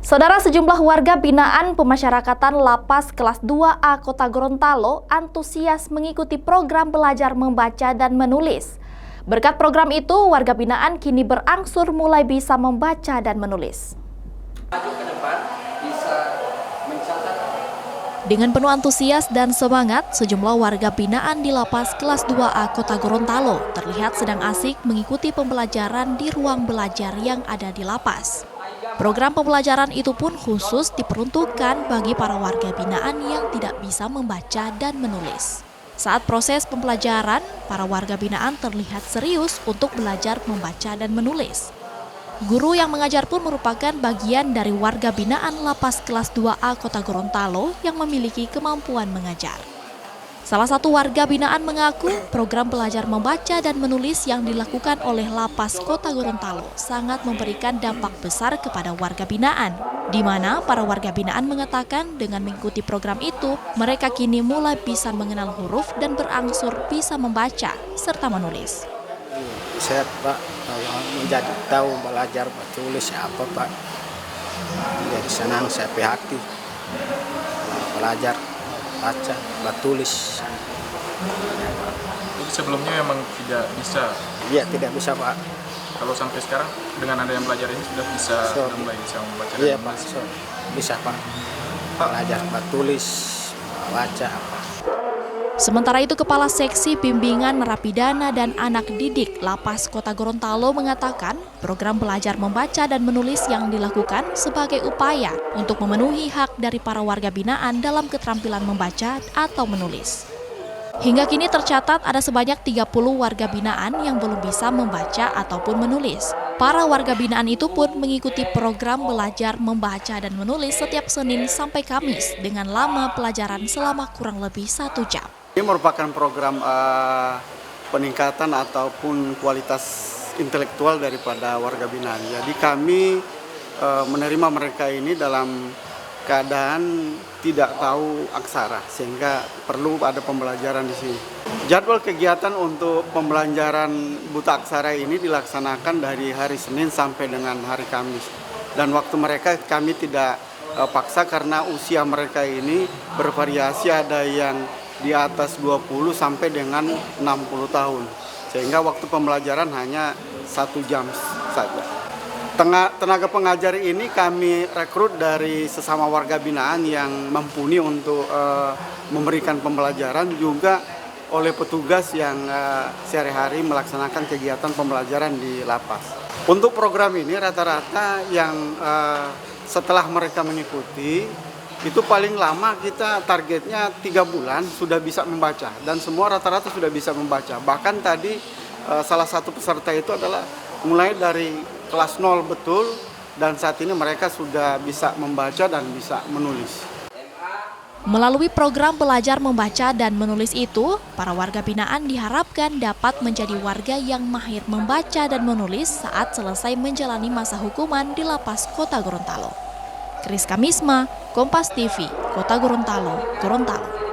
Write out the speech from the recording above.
Saudara, sejumlah warga binaan pemasyarakatan Lapas Kelas 2A Kota Gorontalo antusias mengikuti program belajar membaca dan menulis. Berkat program itu, warga binaan kini berangsur mulai bisa membaca dan menulis. Dengan penuh antusias dan semangat, sejumlah warga binaan di Lapas Kelas 2A Kota Gorontalo terlihat sedang asik mengikuti pembelajaran di ruang belajar yang ada di lapas. Program pembelajaran itu pun khusus diperuntukkan bagi para warga binaan yang tidak bisa membaca dan menulis. Saat proses pembelajaran, para warga binaan terlihat serius untuk belajar membaca dan menulis. Guru yang mengajar pun merupakan bagian dari warga binaan Lapas Kelas 2A Kota Gorontalo yang memiliki kemampuan mengajar. Salah satu warga binaan mengaku program belajar membaca dan menulis yang dilakukan oleh Lapas Kota Gorontalo sangat memberikan dampak besar kepada warga binaan, di mana para warga binaan mengatakan dengan mengikuti program itu, mereka kini mulai bisa mengenal huruf dan berangsur bisa membaca serta menulis. Saya Pak, menjadi tahu belajar tulis apa Pak, jadi senang saya hati belajar baca, tulis. Jadi sebelumnya memang tidak bisa? Iya, tidak bisa Pak. Kalau sampai sekarang dengan ada yang belajar ini sudah bisa mulai bisa membaca? Iya Pak, bisa Pak. Belajar tulis, baca apa. Sementara itu, Kepala Seksi Bimbingan Narapidana dan Anak Didik Lapas Kota Gorontalo mengatakan program belajar membaca dan menulis yang dilakukan sebagai upaya untuk memenuhi hak dari para warga binaan dalam keterampilan membaca atau menulis. Hingga kini tercatat ada sebanyak 30 warga binaan yang belum bisa membaca ataupun menulis. Para warga binaan itu pun mengikuti program belajar membaca dan menulis setiap Senin sampai Kamis dengan lama pelajaran selama kurang lebih 1 jam. Ini merupakan program peningkatan ataupun kualitas intelektual daripada warga binaan. Jadi kami menerima mereka ini dalam keadaan tidak tahu aksara, sehingga perlu ada pembelajaran di sini. Jadwal kegiatan untuk pembelajaran buta aksara ini dilaksanakan dari hari Senin sampai dengan hari Kamis. Dan waktu mereka kami tidak paksa karena usia mereka ini bervariasi, ada yang di atas 20 sampai dengan 60 tahun. Sehingga waktu pembelajaran hanya 1 jam saja. Tenaga pengajar ini kami rekrut dari sesama warga binaan yang mumpuni untuk memberikan pembelajaran, juga oleh petugas yang sehari-hari melaksanakan kegiatan pembelajaran di lapas. Untuk program ini rata-rata yang setelah mereka mengikuti, itu paling lama kita targetnya 3 bulan sudah bisa membaca, dan semua rata-rata sudah bisa membaca. Bahkan tadi salah satu peserta itu adalah mulai dari kelas 0 betul, dan saat ini mereka sudah bisa membaca dan bisa menulis. Melalui program belajar membaca dan menulis itu, para warga binaan diharapkan dapat menjadi warga yang mahir membaca dan menulis saat selesai menjalani masa hukuman di Lapas Kota Gorontalo. Kris Kamisma, Kompas TV, Kota Gorontalo, Gorontalo.